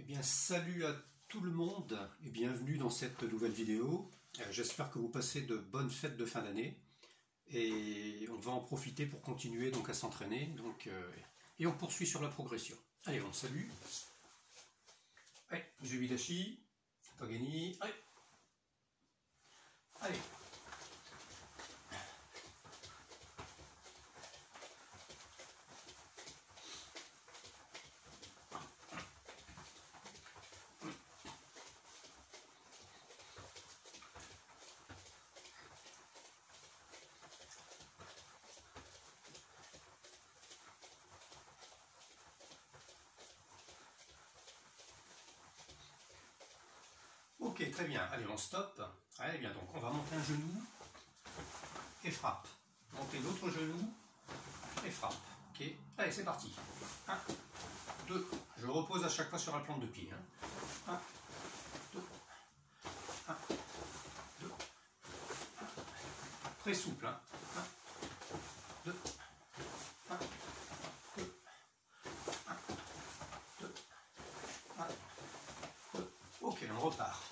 bien, salut à tout le monde et bienvenue dans cette nouvelle vidéo. J'espère que vous passez de bonnes fêtes de fin d'année et on va en profiter pour continuer donc à s'entraîner et on poursuit sur la progression. Allez, on salue. Allez, Jubilashi, Pagani, allez. Allez. Ok, très bien. Allez, on stoppe. Allez, bien, donc on va monter un genou et frappe. Monter l'autre genou et frappe. Ok, allez, c'est parti. 1, 2. Je repose à chaque fois sur la plante de pied. 1, 2, 1, 2, 1. Très souple. 1, 2, 1, 2, 1, 2, 1, 2. Ok, on repart.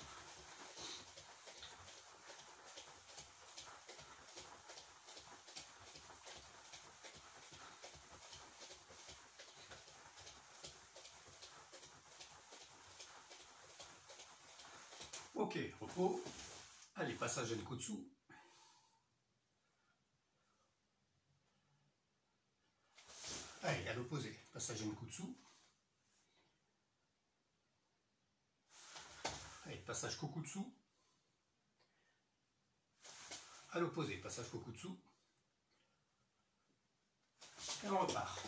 Ok, repos. Allez, passage à Genkutsu. Allez, à l'opposé, passage à Genkutsu. Allez, passage Kokutsu. À l'opposé, passage Kokutsu. Et on repart.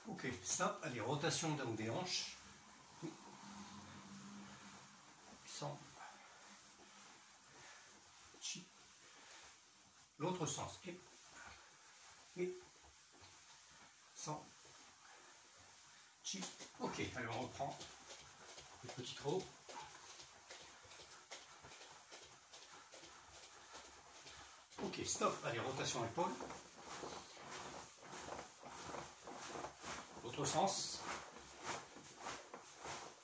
Ok, stop. Allez, rotation donc des hanches. Sans. Chi. L'autre sens. Et. Sans. Chi. Ok, allez, on reprend. Le petit croc. Ok, stop. Allez, rotation épaule. L'autre sens.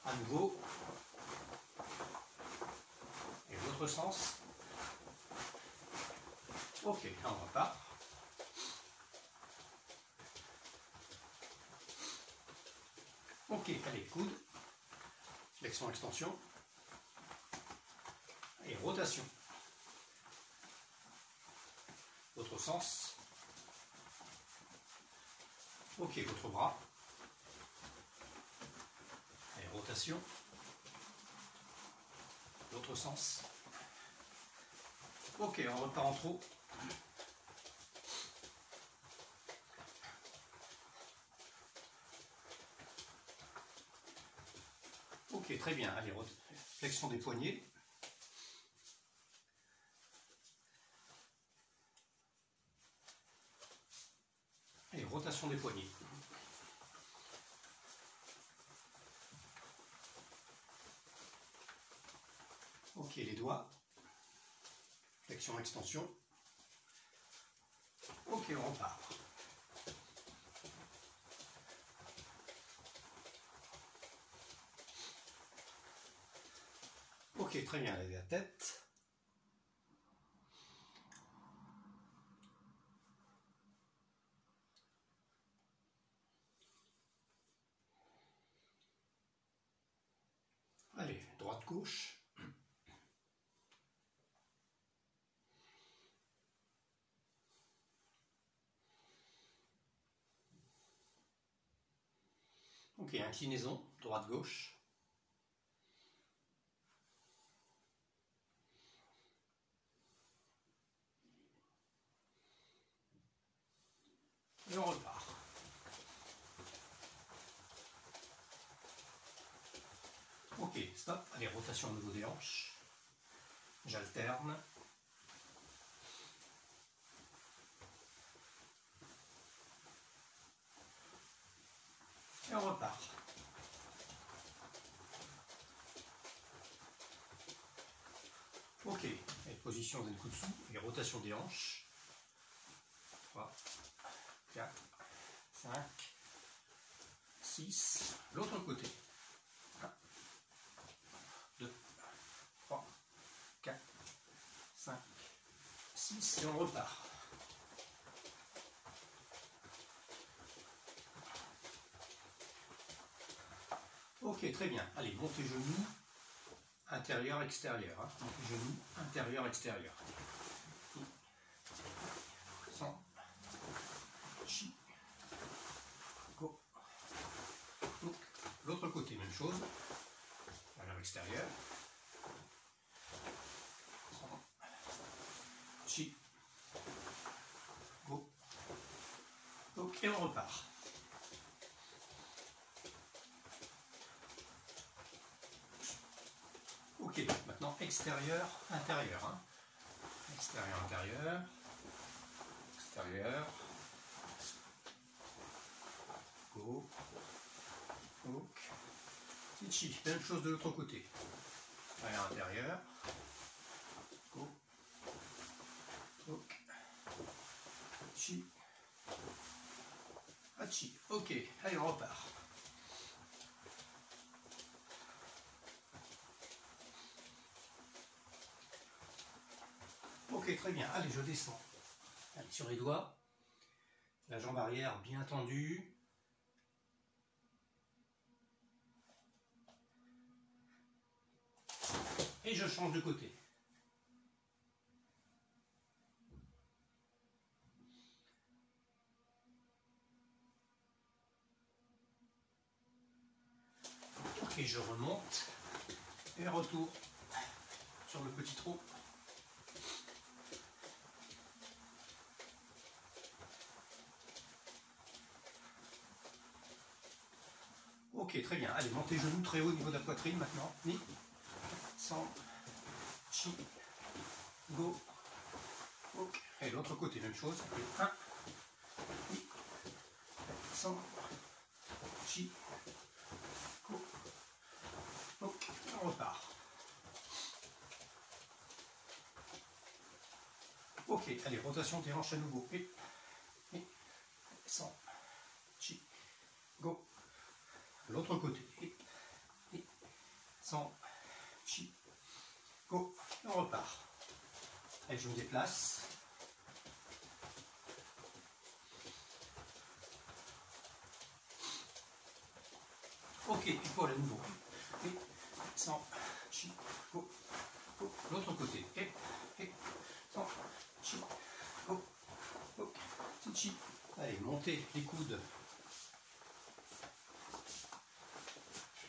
À nouveau. Et l'autre sens. Ok, là on repart. Ok, allez, coude. Flexion, extension. Et rotation. L'autre sens. Ok, votre bras. Et rotation. L'autre sens. Ok, on repart en trot. Ok, très bien. Allez, flexion des poignets. Et rotation des poignets. Ok, les doigts. Flexion, extension. Ok, on repart. Ok, très bien, levez la tête. Allez, droite-gauche. Ok, inclinaison, droite-gauche. Et on repart. Ok, stop. Allez, rotation au niveau des hanches. J'alterne. Et on repart. Ok, et position Zenkutsu et rotation des hanches. 3, 4, 5, 6. L'autre côté. 1, 2, 3, 4, 5, 6. Et on repart. Ok, très bien. Allez, montez genoux, intérieur, extérieur. Hein. Montez genoux, intérieur, extérieur. Sans. Chi. Go. L'autre côté, même chose. Intérieur, extérieur. Sans. Chi. Go. Donc, et on repart. Ok, donc maintenant extérieur, intérieur. Hein. Extérieur, intérieur. Extérieur. Go. Hook. Tichi. Même chose de l'autre côté. Extérieur, intérieur. Go. Hook. Chi. Hachi. Ok, allez, on repart. Ok, très bien. Allez, je descends. Allez, sur les doigts. La jambe arrière bien tendue. Et je change de côté. Ok, je remonte. Et retour sur le petit trou. Ok, très bien. Allez, montez genoux très haut au niveau de la poitrine maintenant. Ni. Sans. Chi. Go. Ok. Et l'autre côté, même chose. 1. Ni. Sans. Chi. Go. Ok. On repart. Ok, allez, rotation des hanches à nouveau. Et. Sans. Chi. Go. L'autre côté. Et. Sans. Chi. Go. On repart. Allez, je me déplace. Ok, épaule à nouveau. Et. Sans. Chi. Go. Go. L'autre côté. Et. Sans. Chi. Go. Go. Chi. Allez, montez les coudes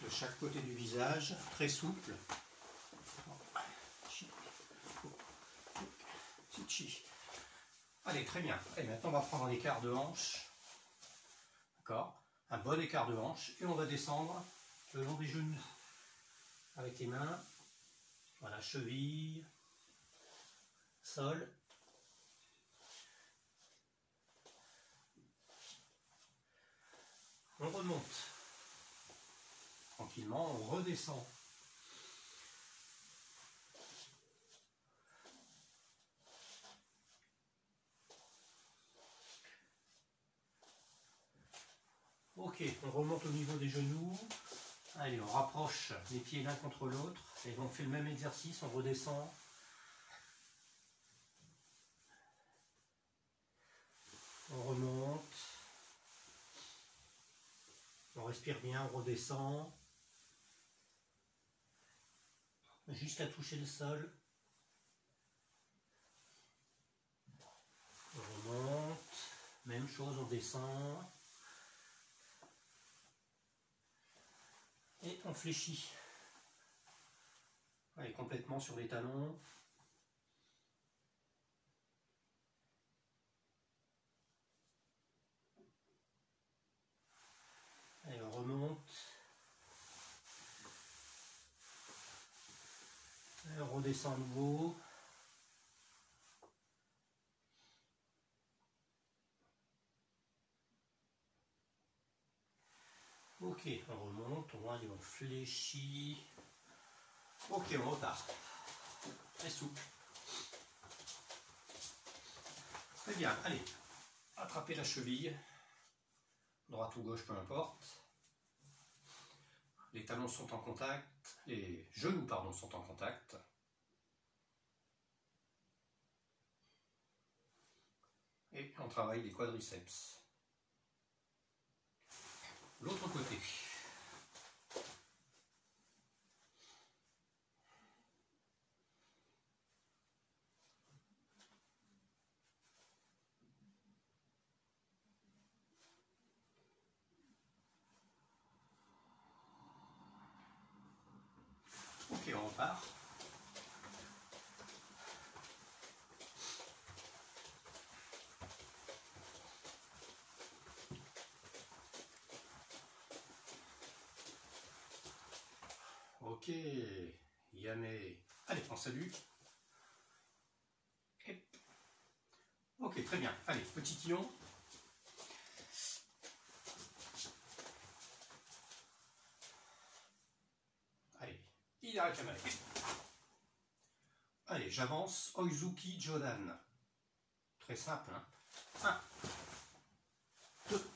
de chaque côté du visage, très souple. Allez, très bien. Et maintenant, on va prendre un écart de hanche. D'accord? Un bon écart de hanche. Et on va descendre le long des genoux. Avec les mains. Voilà, cheville, sol. On remonte. Tranquillement, on redescend. Ok, on remonte au niveau des genoux. Allez, on rapproche les pieds l'un contre l'autre. Et on fait le même exercice, on redescend. On remonte. On respire bien, on redescend. Jusqu'à toucher le sol. On remonte. Même chose, on descend. Et on fléchit. Allez, complètement sur les talons. Allez, on remonte. Et on redescend à nouveau. Ok, on remonte, on fléchit. Ok, on repart. Très souple. Très bien, allez. attraper la cheville, droite ou gauche, peu importe. Les talons sont en contact, les genoux, pardon, sont en contact. Et on travaille les quadriceps. L'autre côté. Ok, on repart. Ok, Yamé. Allez, on salue. Ok, très bien. Allez, petit quillon. Allez, Hidari-kamae. Allez, j'avance. Oizuki Jodan. Très simple, hein. 1, 2.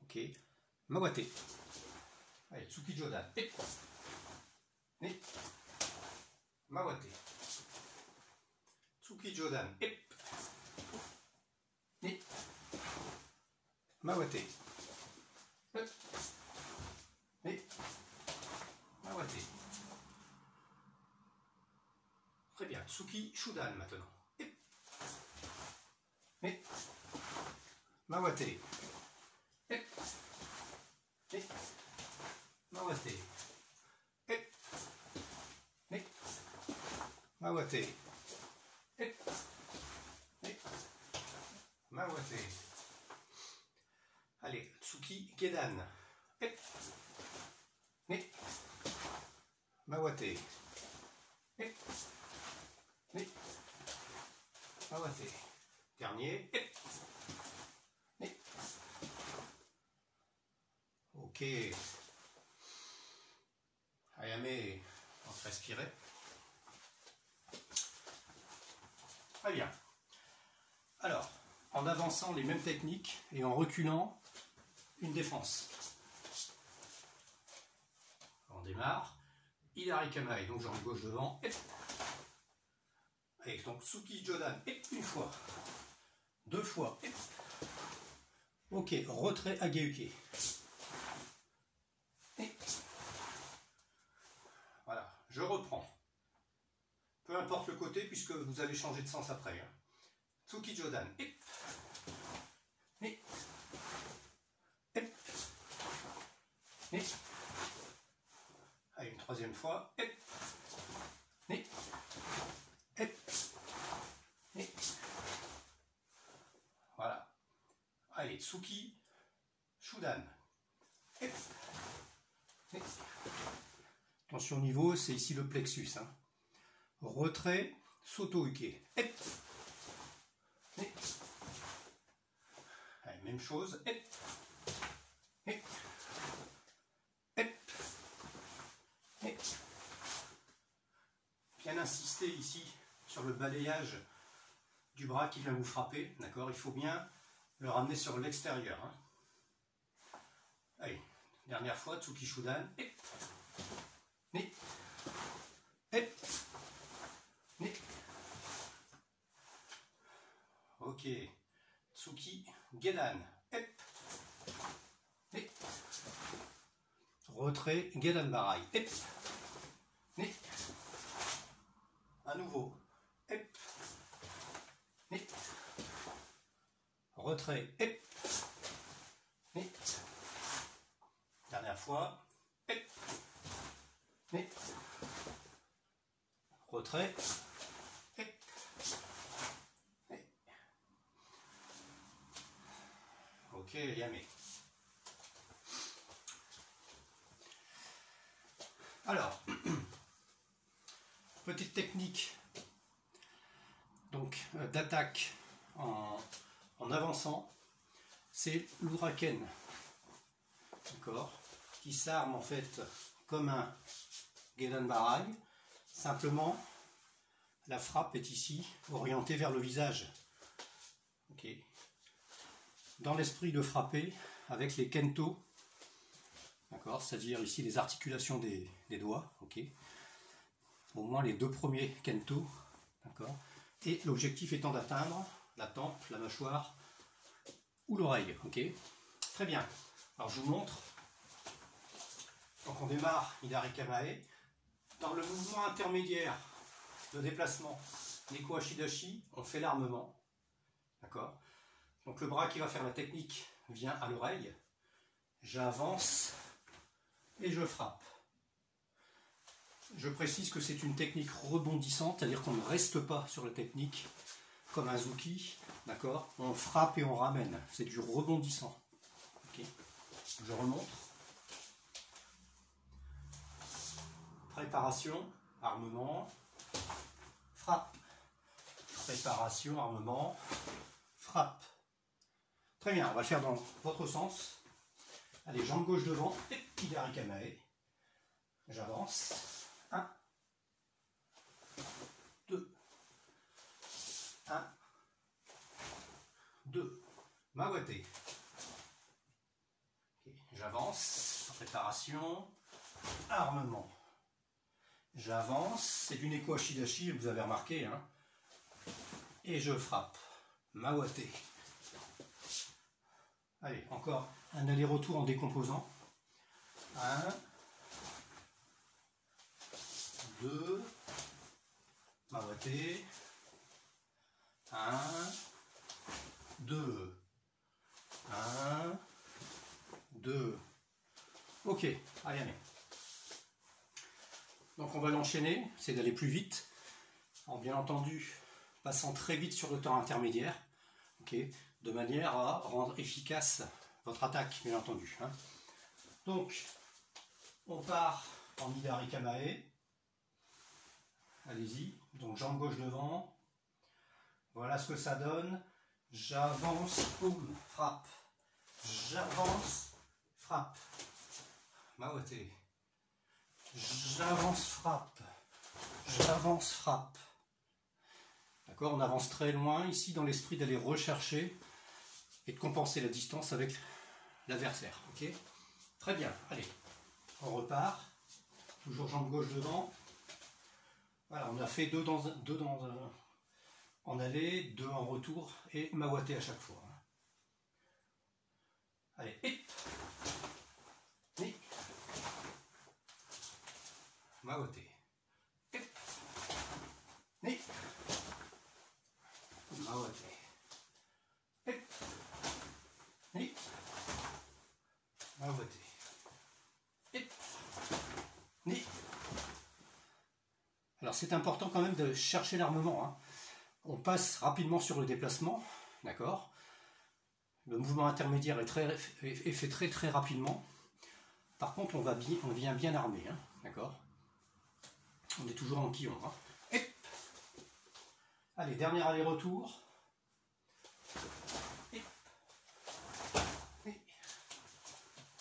Ok. Mawate. Allez, Tsuki Jodan. Et Mawate. Tsuki Jodan. Et Mawate. Et Mawate. Très bien. Tsuki Shudan maintenant. Et Mawate. Et Mawate. Et Mawate. Et Mawate. Allez, Tsuki Gedan. Et Mawate. Et Mawate. Dernier. Et ok. Ayame, on va respirer. Très bien. Alors, en avançant les mêmes techniques et en reculant, une défense. On démarre. Hidari-kamae, donc jambe gauche devant. Et donc Tsuki Jodan, et une fois. 2 fois. Et ok, retrait Ageuke. Et voilà, je reprends. Peu importe le côté, puisque vous allez changer de sens après. Hein. Tsuki Jodan. Et allez, une troisième fois. Et voilà. Allez, Tsuki Shudan. Et attention au niveau, c'est ici le plexus. Hein. Retrait, Soto-uke. Allez, même chose. Bien insister ici sur le balayage du bras qui vient vous frapper. D'accord, il faut bien le ramener sur l'extérieur. Hein. Allez, dernière fois, Tsuki Shudan. Ok, Tsuki Gedan. Retrait Gedan Barai. À nouveau. Retrait. Dernière fois. Retrait. Ok, Yamé. Alors, petite technique donc d'attaque en avançant, c'est l'Uraken, d'accord, qui s'arme en fait comme un Gedan Barai, simplement la frappe est ici orientée vers le visage. Ok. Dans l'esprit de frapper avec les kento, d'accord, c'est-à-dire ici les articulations des doigts, ok, au moins les deux premiers kento, d'accord, et l'objectif étant d'atteindre la tempe, la mâchoire ou l'oreille, ok. Très bien. Alors je vous montre. Donc on démarre Hidari Kamae. Dans le mouvement intermédiaire de déplacement Neko Ashidashi, on fait l'armement. D'accord. Donc le bras qui va faire la technique vient à l'oreille. J'avance et je frappe. Je précise que c'est une technique rebondissante, c'est-à-dire qu'on ne reste pas sur la technique comme un Zuki. D'accord. On frappe et on ramène. C'est du rebondissant. Okay. Je remonte. Préparation, armement, frappe. Préparation, armement, frappe. Très bien, on va le faire dans votre sens. Allez, jambe gauche devant, et Hidari Kamae. J'avance. 1, 2, 1, 2. Mawate. Okay. J'avance. Préparation, armement. J'avance, c'est du Neko Ashidashi, vous avez remarqué, hein. Et je frappe. Mawate. Allez, encore un aller-retour en décomposant. 1, 2, Mawate. 1, 2, 1, 2. Ok, allez, allez. Donc on va l'enchaîner, c'est d'aller plus vite, en bien entendu passant très vite sur le temps intermédiaire, okay, de manière à rendre efficace votre attaque, bien entendu. Hein. Donc on part en Hidari Kamae, allez-y, donc jambe gauche devant, voilà ce que ça donne, j'avance, boum, frappe, j'avance, frappe, Mawate. J'avance, frappe. J'avance, frappe. D'accord, on avance très loin ici dans l'esprit d'aller rechercher et de compenser la distance avec l'adversaire. Ok, très bien. Allez, on repart. Toujours jambe gauche devant. Voilà, on a fait deux en aller, 2 en retour et Mawate à chaque fois. Allez, hip. Mawate. Hip. Ni. Mawate. Hip. Ni. Mawate. Hip. Ni. Alors c'est important quand même de chercher l'armement. Hein. On passe rapidement sur le déplacement, d'accord. Le mouvement intermédiaire est fait très rapidement. Par contre, on vient bien armé, hein, d'accord. On est toujours en quillon. Hein. Et allez, dernier aller-retour.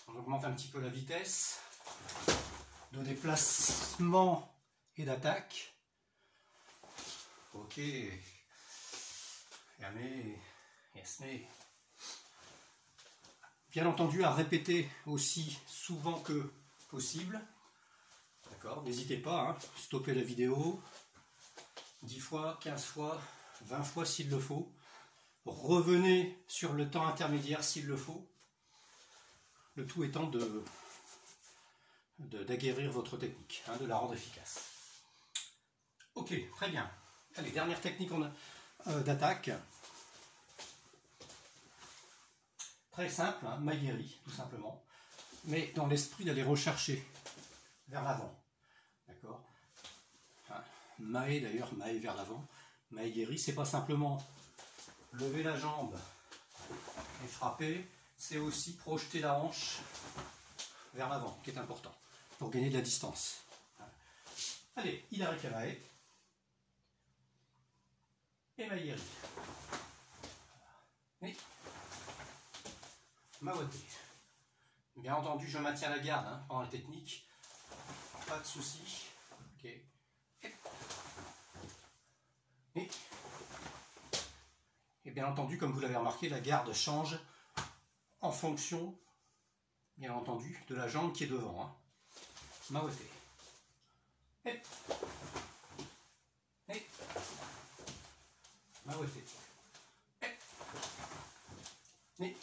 On augmente un petit peu la vitesse de déplacement et d'attaque. Ok. Yame. Yasme. Bien entendu, à répéter aussi souvent que possible. D'accord, n'hésitez pas, hein, stoppez la vidéo 10 fois, 15 fois, 20 fois s'il le faut. Revenez sur le temps intermédiaire s'il le faut. Le tout étant d'aguerrir votre technique, hein, de la rendre efficace. Ok, très bien. Allez, dernière technique d'attaque. Très simple, hein, Maegeri, tout simplement. Mais dans l'esprit d'aller rechercher vers l'avant. D'accord. Mae d'ailleurs, Mae vers l'avant. Maegeri, c'est pas simplement lever la jambe et frapper, c'est aussi projeter la hanche vers l'avant, qui est important, pour gagner de la distance. Allez, Hidari Kamae et Maegeri. Et Mawate. Bien entendu, je maintiens la garde hein, pendant la technique. Pas de souci. Ok. Et bien entendu, comme vous l'avez remarqué, la garde change en fonction, bien entendu, de la jambe qui est devant. Hein. Maoté. Et. Et. Maoté. Et.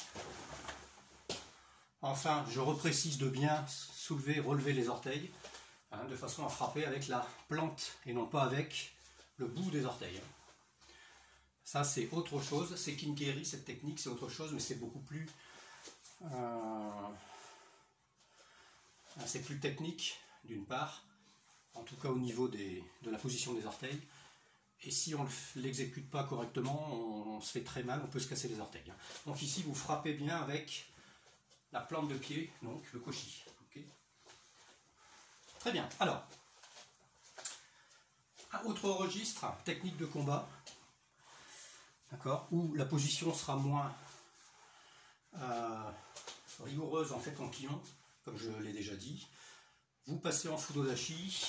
Enfin, je reprécise de bien soulever, relever les orteils, hein, de façon à frapper avec la plante et non pas avec le bout des orteils. Ça, c'est autre chose. C'est Kinkeri, cette technique, c'est autre chose, mais c'est beaucoup plus... c'est plus technique, d'une part, en tout cas au niveau de la position des orteils. Et si on ne l'exécute pas correctement, on se fait très mal, on peut se casser les orteils. Donc ici, vous frappez bien avec la plante de pied, donc le koshi. Okay. Très bien. Alors, un autre registre, technique de combat, d'accord, où la position sera moins rigoureuse en fait en kion, comme je l'ai déjà dit. Vous passez en fudodashi,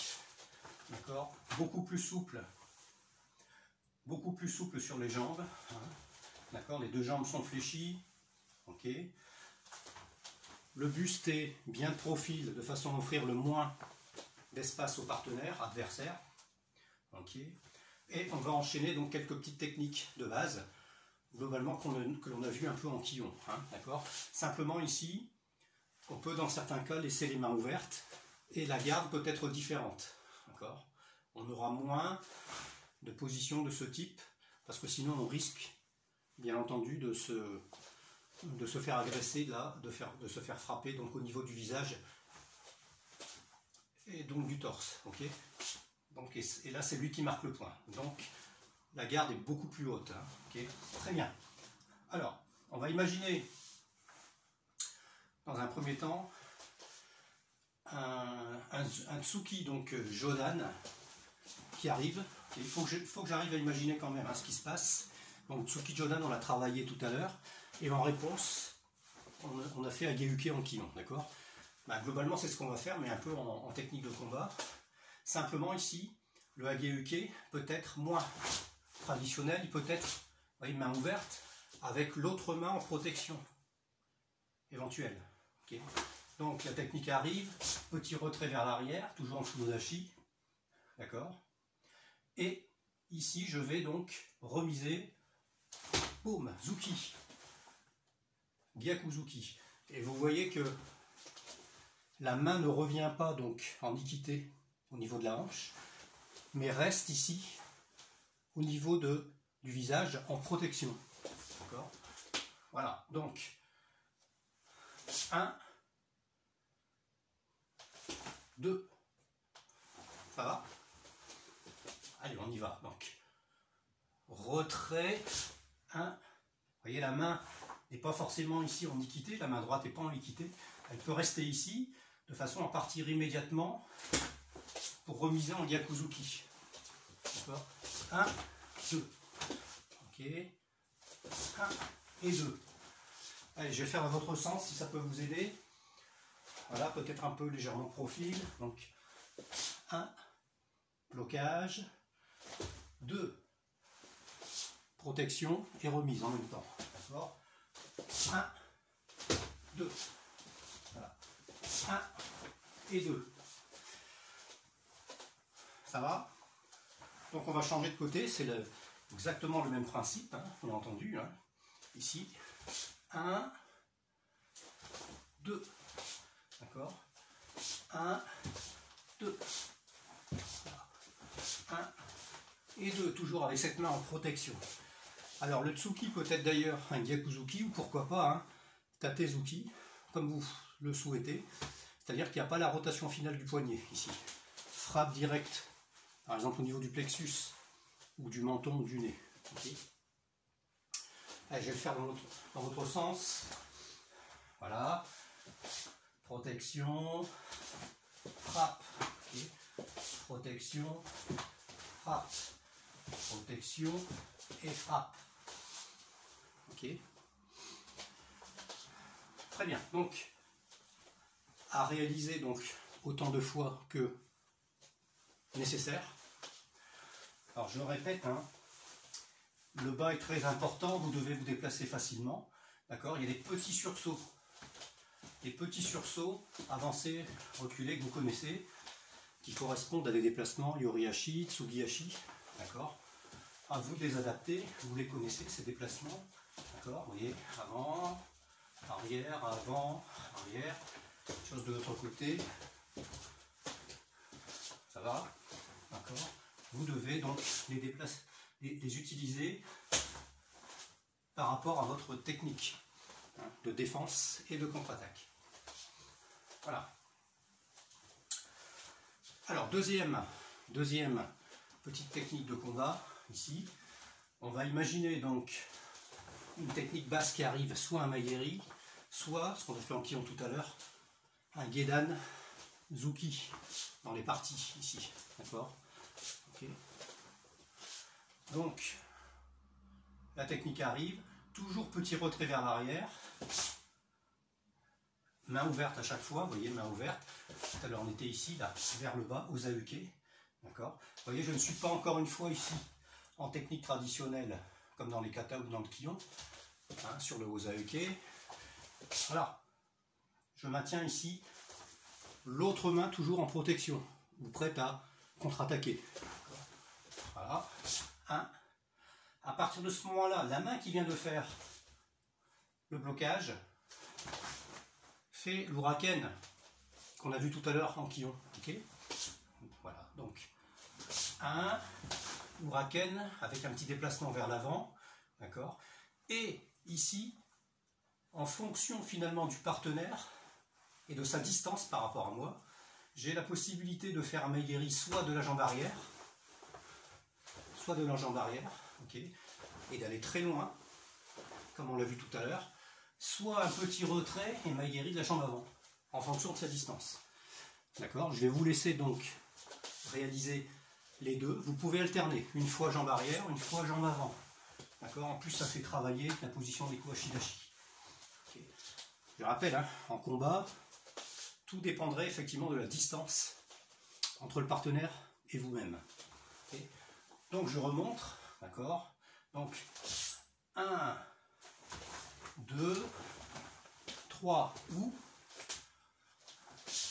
d'accord, beaucoup plus souple sur les jambes, hein, d'accord, les deux jambes sont fléchies, ok. Le buste est bien de profil de façon à offrir le moins d'espace au partenaire, adversaire, ok. Et on va enchaîner donc quelques petites techniques de base, globalement que l'on a vu un peu en kion, hein, d'accord. Simplement ici, on peut dans certains cas laisser les mains ouvertes et la garde peut être différente, d'accord. On aura moins de positions de ce type parce que sinon on risque bien entendu de se faire agresser là, de se faire frapper donc au niveau du visage et donc du torse, ok. Donc, et là c'est lui qui marque le point, donc la garde est beaucoup plus haute, hein, ok. Très bien. Alors on va imaginer dans un premier temps un tsuki, donc Jodan, qui arrive. Il faut que j'arrive à imaginer quand même hein, ce qui se passe. Donc Tsuki Jodan, on l'a travaillé tout à l'heure, et en réponse, on a fait Ageuke en kion, d'accord. Ben, globalement, c'est ce qu'on va faire, mais un peu en technique de combat. Simplement ici, le Ageuke peut être moins traditionnel, il peut être, vous voyez, main ouverte, avec l'autre main en protection éventuelle. Okay. Donc la technique arrive, petit retrait vers l'arrière, toujours en fudodashi, d'accord. Et ici, je vais donc remiser, boum, Zuki, Gyakuzuki. Et vous voyez que la main ne revient pas donc en Ikité au niveau de la hanche, mais reste ici au niveau du visage en protection. D'accord. Voilà, donc 1, 2, ça va? Allez, on y va. Donc, retrait, 1. Vous voyez, la main n'est pas forcément ici en Ikité, la main droite n'est pas en Ikité. Elle peut rester ici, de façon à partir immédiatement pour remiser en Gyakuzuki. D'accord. 1, 2. Ok. 1 et 2. Allez, je vais faire dans votre sens si ça peut vous aider. Voilà, peut-être un peu légèrement profil. Donc, 1, blocage. 2, protection et remise en même temps. D'accord. 1, 2. Voilà. 1 et 2. Ça va? Donc on va changer de côté, c'est exactement le même principe, hein, on l'a entendu. Hein. Ici, 1, 2. D'accord. 1, 2. Voilà. 1 et 2, toujours avec cette main en protection. Alors le Tsuki peut être d'ailleurs un Gyakuzuki ou pourquoi pas un Tatezuki, comme vous le souhaitez. C'est-à-dire qu'il n'y a pas la rotation finale du poignet ici. Frappe directe, par exemple au niveau du plexus ou du menton ou du nez. Okay. Allez, je vais le faire dans votre sens. Voilà. Protection, frappe. Okay. Protection, frappe. Protection et frappe. Ok. Très bien. Donc, à réaliser donc autant de fois que nécessaire. Alors je le répète, hein, Le bas est très important, vous devez vous déplacer facilement. D'accord? Il y a des petits sursauts. Des petits sursauts, avancés, reculés, que vous connaissez, qui correspondent à des déplacements Yorihashi, Tsugihashi. D'accord? À vous de les adapter, vous les connaissez, ces déplacements. D'accord? Vous voyez, avant, arrière, avant, arrière. Chose de l'autre côté. Ça va? D'accord? Vous devez donc les déplacer, les utiliser par rapport à votre technique de défense et de contre-attaque. Voilà. Alors, deuxième petite technique de combat, ici. On va imaginer donc une technique basse qui arrive, soit un Maigiri, soit, ce qu'on a fait en Kion tout à l'heure, un Gedan Zuki, dans les parties, ici. D'accord? Okay. Donc, la technique arrive, toujours petit retrait vers l'arrière, main ouverte à chaque fois, vous voyez, main ouverte. Tout à l'heure on était ici, là, vers le bas, aux Aeuke. D'accord? Vous voyez, je ne suis pas encore une fois ici en technique traditionnelle, comme dans les katas ou dans le Kion, hein, sur le Osaeuke. Voilà. Je maintiens ici l'autre main toujours en protection, ou prête à contre-attaquer. Voilà. À partir de ce moment-là, la main qui vient de faire le blocage fait l'Uraken qu'on a vu tout à l'heure en Kion. Okay, voilà, donc un Uraken avec un petit déplacement vers l'avant, d'accord. Et ici, en fonction finalement du partenaire et de sa distance par rapport à moi, j'ai la possibilité de faire un Maigiri soit de la jambe arrière, soit de la jambe arrière, okay, et d'aller très loin, comme on l'a vu tout à l'heure, soit un petit retrait et Maigiri de la jambe avant, en fonction de sa distance. D'accord? Je vais vous laisser donc réaliser les deux. Vous pouvez alterner, une fois jambe arrière, une fois jambe avant. D'accord? En plus, ça fait travailler la position des Kuashidashi. Okay. Je rappelle, hein, en combat, tout dépendrait effectivement de la distance entre le partenaire et vous-même. Okay. Donc je remontre, d'accord? Donc 1, 2, 3 ou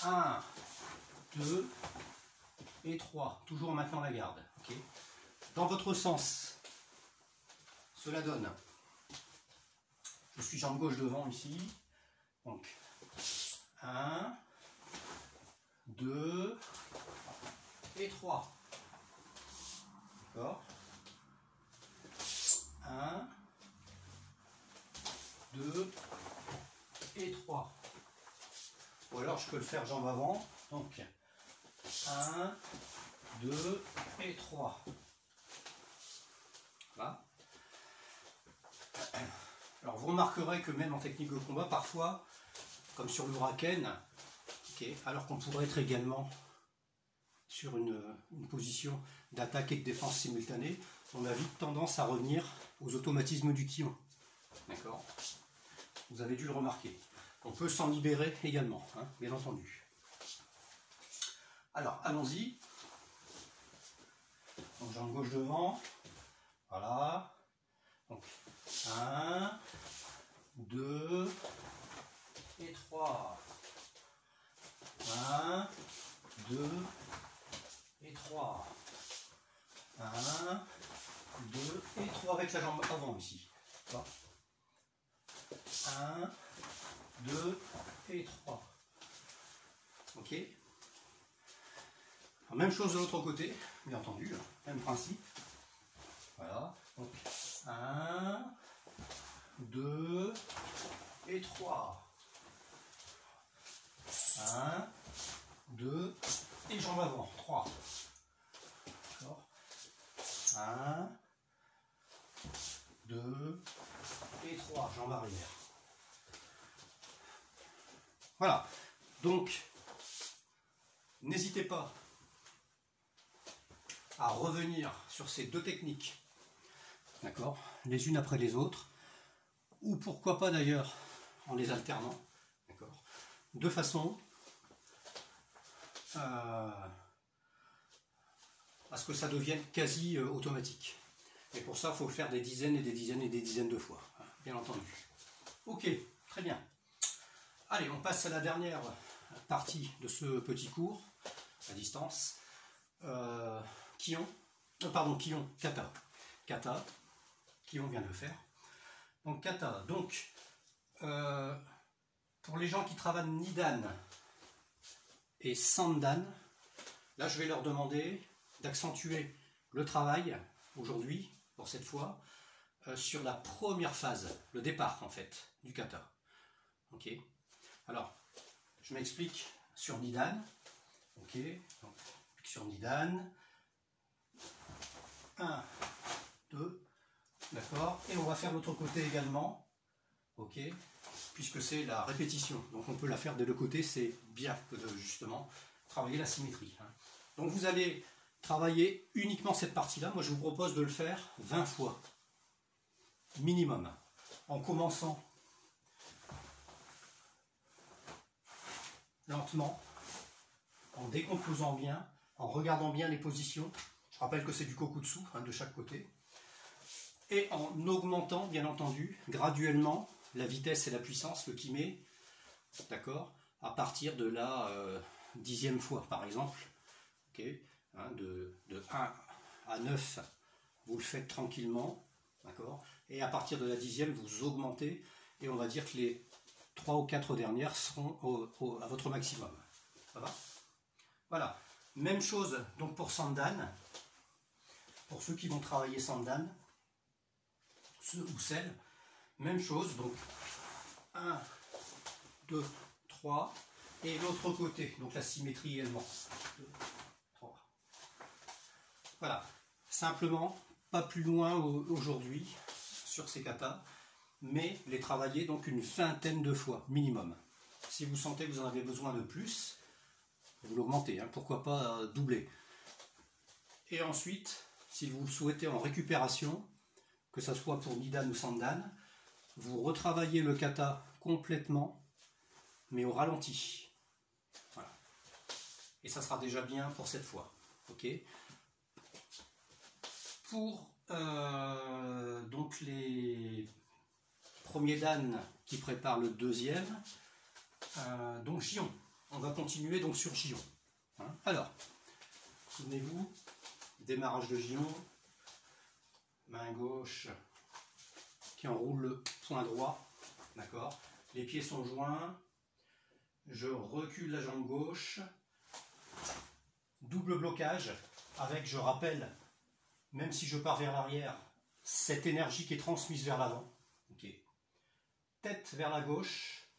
1, 2 et 3, toujours en maintenant la garde. Okay. Dans votre sens, cela donne, je suis jambe gauche devant ici, donc 1, 2 et 3. D'accord? 1, 2 et 3. Ou alors je peux le faire jambe avant. Donc 1, 2 et 3. Voilà. Alors vous remarquerez que même en technique de combat, parfois, comme sur l'Uraken, okay, alors qu'on pourrait être également sur une position d'attaque et de défense simultanée, on a vite tendance à revenir aux automatismes du Kion. D'accord? Vous avez dû le remarquer. On peut s'en libérer également, hein, bien entendu. Alors, allons-y. Donc, jambe gauche devant. Voilà. Donc, 1, 2 et 3. 1, 2 et 3. 1, 2 et 3 avec la jambe avant ici. 1, 2 et 3. Ok. Alors, même chose de l'autre côté, bien entendu, même principe. Voilà. Donc 1, 2 et 3. 1, 2 et jambe avant. 3. D'accord. 1, 2 et 3. Jambe arrière. Voilà. Donc, n'hésitez pas à revenir sur ces deux techniques, d'accord, les unes après les autres, ou pourquoi pas d'ailleurs en les alternant, d'accord, de façon à ce que ça devienne quasi automatique. Et pour ça, il faut le faire des dizaines et des dizaines et des dizaines de fois, hein, bien entendu. Ok, très bien. Allez, on passe à la dernière partie de ce petit cours à distance. Kion, kata. Kata, Kion vient de le faire. Donc kata, donc pour les gens qui travaillent Nidan et Sandan, là je vais leur demander d'accentuer le travail aujourd'hui, pour cette fois, sur la première phase, le départ en fait, du kata. Ok. Alors, je m'explique sur Nidan. Ok. Donc, sur Nidan. 1, 2, d'accord. Et on va faire l'autre côté également. Ok. Puisque c'est la répétition. Donc on peut la faire des deux côtés, c'est bien que de justement travailler la symétrie. Hein. Donc vous allez travailler uniquement cette partie-là. Moi je vous propose de le faire 20 fois. Minimum. En commençant lentement, en décomposant bien, en regardant bien les positions. Je rappelle que c'est du kokutsu, hein, de chaque côté. Et en augmentant, bien entendu, graduellement, la vitesse et la puissance, le kime, d'accord, à partir de la 10e fois, par exemple. Okay, hein, de 1 à 9, vous le faites tranquillement, d'accord. Et à partir de la 10e, vous augmentez, et on va dire que les 3 ou 4 dernières seront à votre maximum. Ça va? Voilà. Même chose donc pour Sandan. Pour ceux qui vont travailler Sandan, ceux ou celles, même chose. Donc 1, 2, 3. Et l'autre côté, donc la symétrie également. 2, 3. Voilà. Simplement, pas plus loin aujourd'hui sur ces katas, mais les travailler donc une vingtaine de fois minimum. Si vous sentez que vous en avez besoin de plus, vous l'augmentez, hein, pourquoi pas doubler. Et ensuite, si vous le souhaitez en récupération, que ce soit pour Nidan ou Sandan, vous retravaillez le kata complètement, mais au ralenti. Voilà. Et ça sera déjà bien pour cette fois. Ok. Pour donc les premiers dan qui préparent le deuxième, donc Jion. On va continuer donc sur Jion. Hein. Alors, souvenez-vous, démarrage de Jion, main gauche qui enroule le poing droit, d'accord. Les pieds sont joints, je recule la jambe gauche, double blocage avec, je rappelle, même si je pars vers l'arrière, cette énergie qui est transmise vers l'avant. Okay. Tête vers la gauche,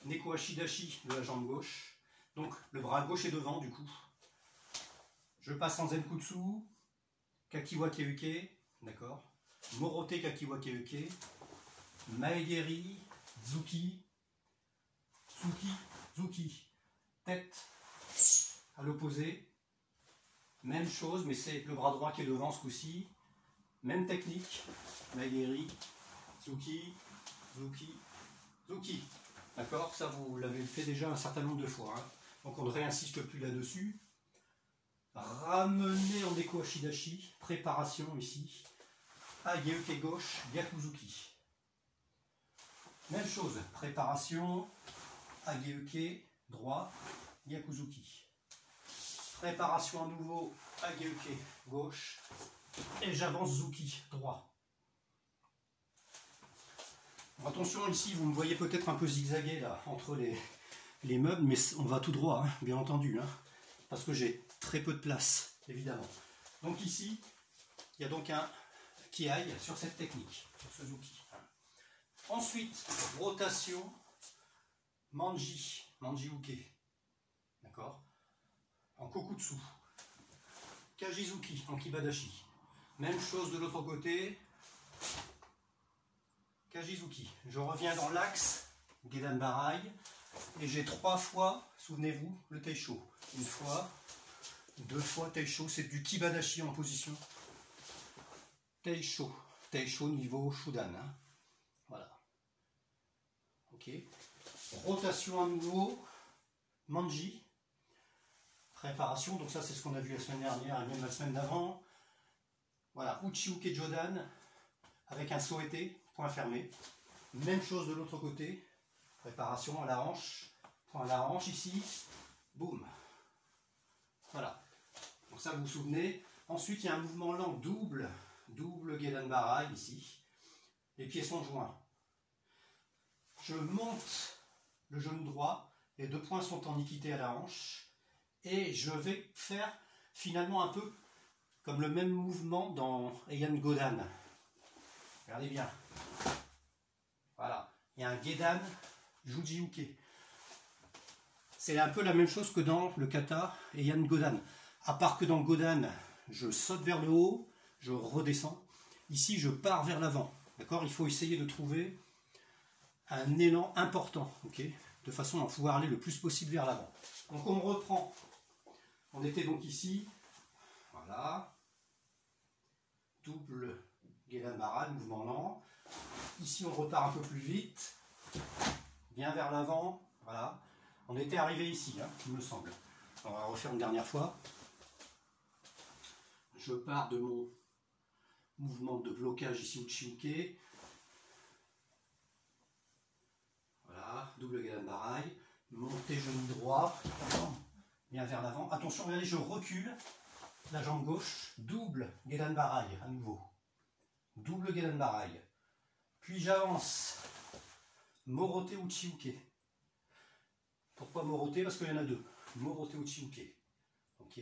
Neko Ashidashi de la jambe gauche, donc le bras gauche est devant du coup. Je passe en Zenkutsu, Kakiwa Keuke, d'accord, Morote Kakiwa Keuke, Maegeri, Zuki, Tsuki, Zuki, tête à l'opposé, même chose, mais c'est le bras droit qui est devant ce coup-ci, même technique, Maegeri, Zuki, Zuki, Zuki. D'accord, ça vous l'avez fait déjà un certain nombre de fois, hein. Donc on ne réinsiste plus là-dessus. Ramener en Neko Ashidashi, préparation ici, Ageuke gauche, Gyakuzuki. Même chose, préparation, Ageuke droit, Gyakuzuki. Préparation à nouveau, Ageuke gauche, et j'avance Zuki droit. Attention ici, vous me voyez peut-être un peu zigzaguer là, entre les meubles, mais on va tout droit, hein, bien entendu, hein, parce que j'ai très peu de place, évidemment. Donc ici, il y a donc un qui aille sur cette technique, sur ce Zuki. Ensuite, rotation, Manji, Manji-uke, d'accord, en Kokutsu, Kajizuki, en Kibadashi. Même chose de l'autre côté, Kajizuki. Je reviens dans l'axe, Gedan Barai, et j'ai 3 fois, souvenez-vous, le Teisho. Une fois, 2 fois Teisho, c'est du Kibadashi en position. Teisho, Teisho niveau Shudan. Hein. Voilà. Ok. Rotation à nouveau, Manji. Préparation, donc ça c'est ce qu'on a vu la semaine dernière et même la semaine d'avant. Voilà, Uchi-uke Jodan avec un souhaité, point fermé. Même chose de l'autre côté. Préparation à la hanche. Point à la hanche ici. Boum. Voilà. Donc ça, vous vous souvenez. Ensuite, il y a un mouvement lent double Gedan Barai ici. Les pieds sont joints. Je monte le genou droit. Les deux poings sont en équité à la hanche. Et je vais faire finalement un peu comme le même mouvement dans Heian Godan. Regardez bien. Voilà. Il y a un Gedan Juji-uke. C'est un peu la même chose que dans le kata Heian Godan. À part que dans Godan, je saute vers le haut, je redescends. Ici, je pars vers l'avant. D'accord? Il faut essayer de trouver un élan important, ok? De façon à pouvoir aller le plus possible vers l'avant. Donc on reprend. On était donc ici. Voilà. Double Gedan Barai, mouvement lent. Ici, on repart un peu plus vite. Bien vers l'avant. Voilà. On était arrivé ici, hein, il me semble. On va refaire une dernière fois. Je pars de mon mouvement de blocage ici, Uchi-uke. Voilà, double Gedan Barai. Montée genou droit. Bien vers l'avant. Attention, regardez, je recule. La jambe gauche. Double Gedan Barai à nouveau. Double Gedan Barai. Puis j'avance. Morote Uchi-uke. Pourquoi Morote? Parce qu'il y en a deux. Morote Uchi-uke. Ok.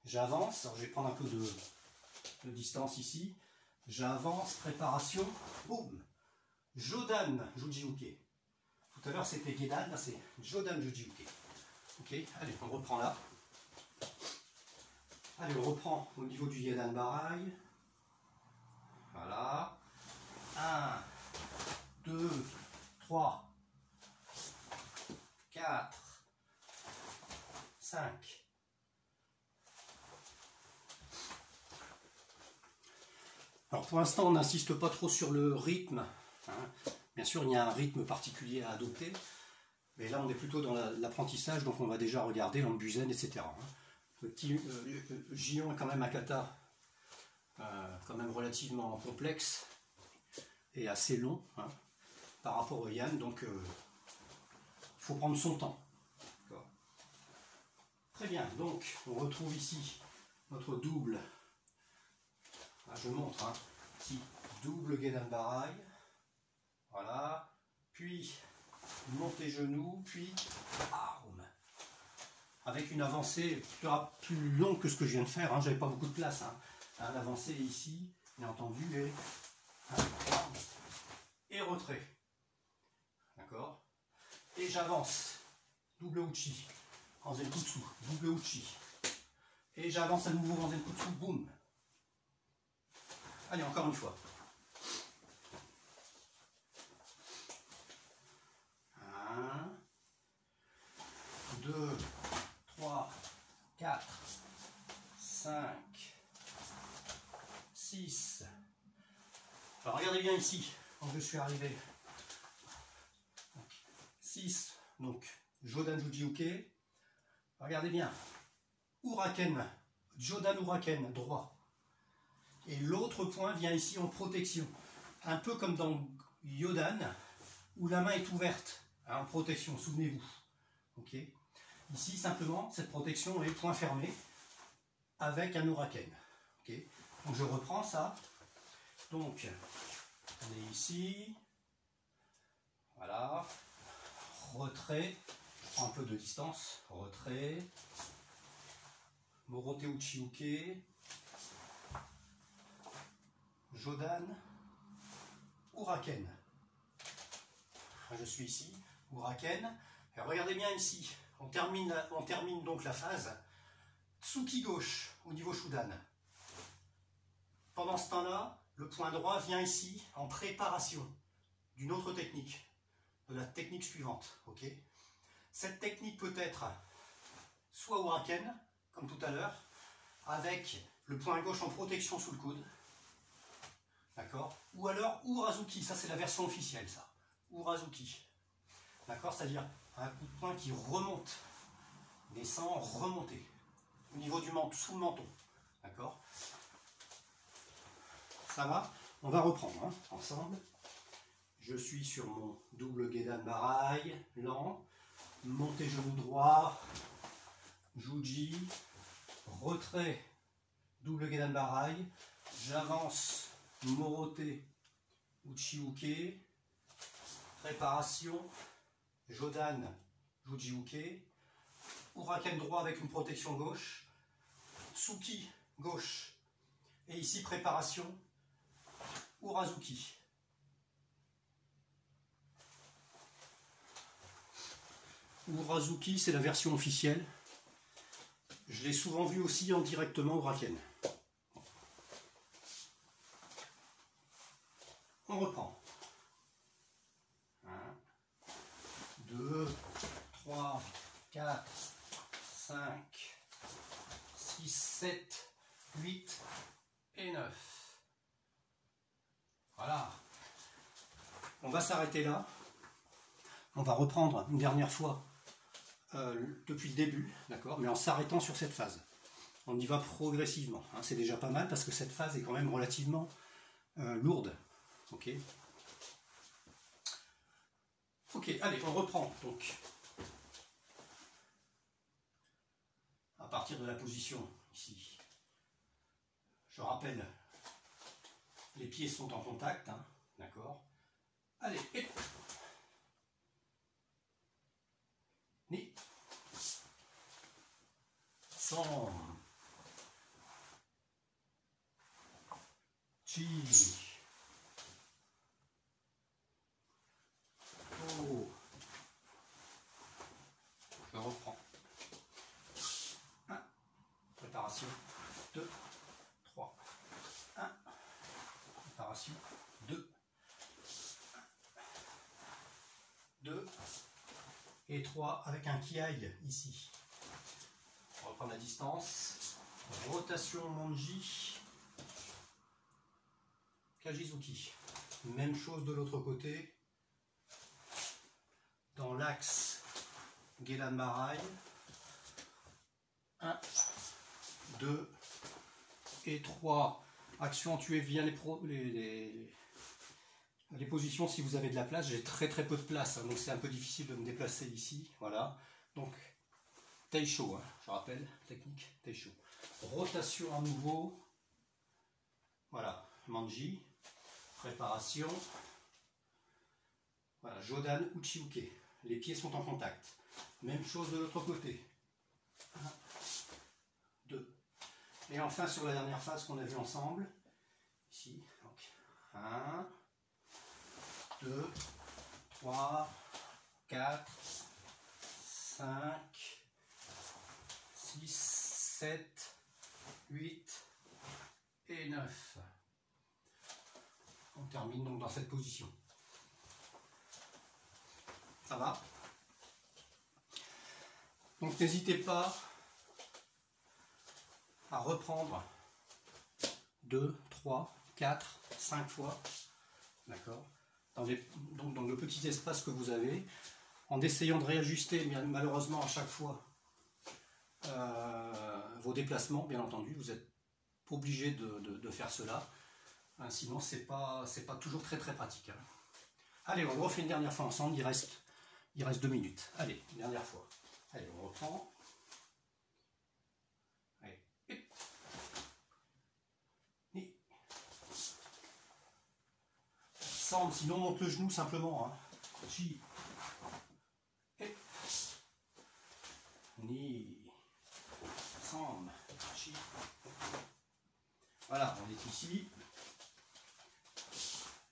J'avance. Alors je vais prendre un peu de distance ici. J'avance. Préparation. Boum. Jodan Juji-uke. Tout à l'heure c'était Gedan. Là c'est Jodan Juji-uke. Ok. Allez, on reprend là. Allez, on reprend au niveau du Gedan Barai. Voilà. 1, 2, 3, 4, 5. Alors pour l'instant, on n'insiste pas trop sur le rythme. Hein. Bien sûr, il y a un rythme particulier à adopter. Mais là, on est plutôt dans l'apprentissage, donc on va déjà regarder l'ambuzen, etc. Le petit Gion est quand même un kata quand même relativement complexe et assez long hein, par rapport au Heian, donc il faut prendre son temps. Très bien, donc on retrouve ici notre double, là, je montre, hein, ici, double Gedan Barai, voilà, puis montée genou, puis arme, avec une avancée plus longue que ce que je viens de faire, hein, j'avais pas beaucoup de place, hein. L'avancée ici, bien entendu, et retrait. D'accord? Et j'avance. Double Uchi. En Zenkutsu. Double Uchi. Et j'avance à nouveau en Zenkutsu. Boum. Allez, encore une fois. 1, 2, 3, 4, 5, 6. Alors regardez bien ici, quand je suis arrivé. 6, donc Jodan Juji-uke. Regardez bien. Uraken, Jodan Uraken, droit. Et l'autre point vient ici en protection. Un peu comme dans Yodan, où la main est ouverte, hein, en protection, souvenez-vous. Okay. Ici, simplement, cette protection est point fermé, avec un Uraken. Okay. Donc je reprends ça. Donc, on est ici. Voilà. Retrait. Je prends un peu de distance. Retrait. Morote Uchi-uke. Jodan. Uraken. Je suis ici. Uraken. Et regardez bien ici. On termine donc la phase. Tsuki gauche au niveau Shudan. Pendant ce temps-là, le point droit vient ici en préparation d'une autre technique, de la technique suivante. Okay. Cette technique peut être soit Uraken, comme tout à l'heure, avec le point gauche en protection sous le coude, d'accord, ou alors Urazuki, ça c'est la version officielle, ça, Urazuki, d'accord, c'est-à-dire un coup de poing qui remonte, descend, remonté, au niveau du menton, sous le menton, d'accord. Ça va? On va reprendre hein, ensemble. Je suis sur mon double Gedan Barai, lent, montée genou droit, Juji, retrait, double Gedan Barai, j'avance, Morote, Uchi-uke, préparation, Jodan, Juji-uke, Uraken droit avec une protection gauche, Tsuki gauche, et ici préparation, Urazuki. Urazuki, c'est la version officielle. Je l'ai souvent vu aussi en directement au Uraken. On reprend. 1, 2, 3, 4, 5, 6, 7, 8 et 9. Voilà. On va s'arrêter là. On va reprendre une dernière fois depuis le début, d'accord, mais en s'arrêtant sur cette phase. On y va progressivement. Hein, c'est déjà pas mal parce que cette phase est quand même relativement lourde. Ok. Ok, allez, on reprend donc. À partir de la position ici. Je rappelle, les pieds sont en contact, hein, d'accord. Allez, et ni sans chi oh. Je reprends. 1, préparation, 2, 3, 1, préparation, 2, 2 et 3 avec un kiai ici. On va reprendre la distance. Rotation Manji. Kajizuki. Même chose de l'autre côté. Dans l'axe Gedan Barai. 1, 2 et 3. Accentuez bien les positions si vous avez de la place. J'ai très peu de place, hein, donc c'est un peu difficile de me déplacer ici. Voilà. Donc, Teisho, hein, je rappelle, technique Teisho. Rotation à nouveau. Voilà, Manji. Préparation. Voilà, Jodan Uchi-uke. Les pieds sont en contact. Même chose de l'autre côté. 1, 2. Et enfin sur la dernière phase qu'on a vue ensemble. Ici. Donc, 1, 2, 3, 4, 5, 6, 7, 8 et 9. On termine donc dans cette position. Ça va? Donc n'hésitez pas à reprendre 2, 3, 4, 5 fois. D'accord? Dans le petit espace que vous avez, en essayant de réajuster malheureusement à chaque fois vos déplacements, bien entendu, vous êtes obligé de faire cela, hein, sinon c'est pas toujours très pratique. Hein. Allez, on refait une dernière fois ensemble, il reste 2 minutes. Allez, une dernière fois. Allez, on reprend. Allez, et Sam, sinon on monte le genou simplement. Hein. Chi. Et. Ni. Sam. Chi. Voilà, on est ici.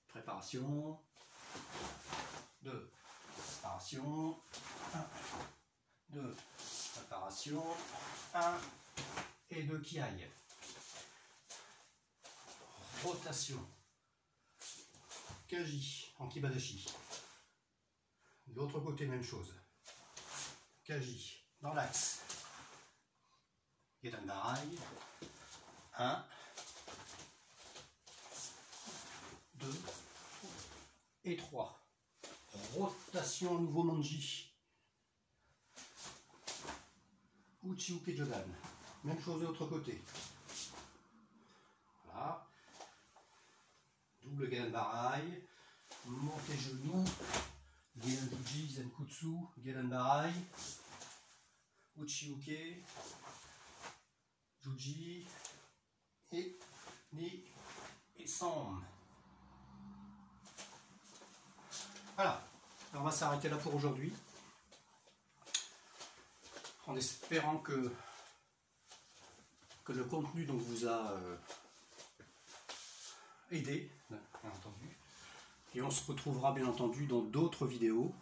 Préparation. 2. Préparation. 1. 2. Préparation. 1. Et 2 qui aillent. Rotation. Kaji en Kibadashi. De l'autre côté, même chose. Kaji dans l'axe. Gedan Barai. 1, 2 et 3. Rotation nouveau Manji. Uchi-uke Jodan. Même chose de l'autre côté. Voilà. double Gelenbarai, montez genoux, Gelenjuji, Zenkutsu, Gelenbarai, Uchi-uke, Juji, et Ni, et Sam. Voilà, alors on va s'arrêter là pour aujourd'hui, en espérant que le contenu donc vous a aidé, bien entendu. Et on se retrouvera bien entendu dans d'autres vidéos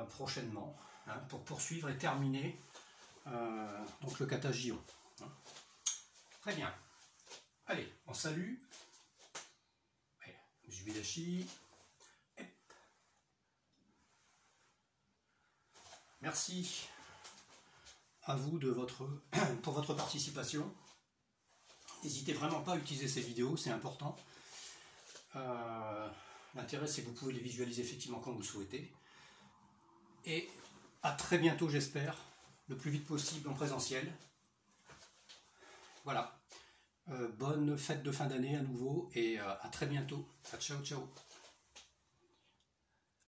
prochainement, hein, pour poursuivre et terminer donc le kata Gion. Hein. Très bien. Allez, on salue. Jubidashi. Merci à vous pour votre participation. N'hésitez vraiment pas à utiliser ces vidéos, c'est important. L'intérêt, c'est que vous pouvez les visualiser effectivement quand vous le souhaitez. Et à très bientôt, j'espère, le plus vite possible en présentiel. Voilà. Bonne fête de fin d'année à nouveau et à très bientôt. Ciao, ciao.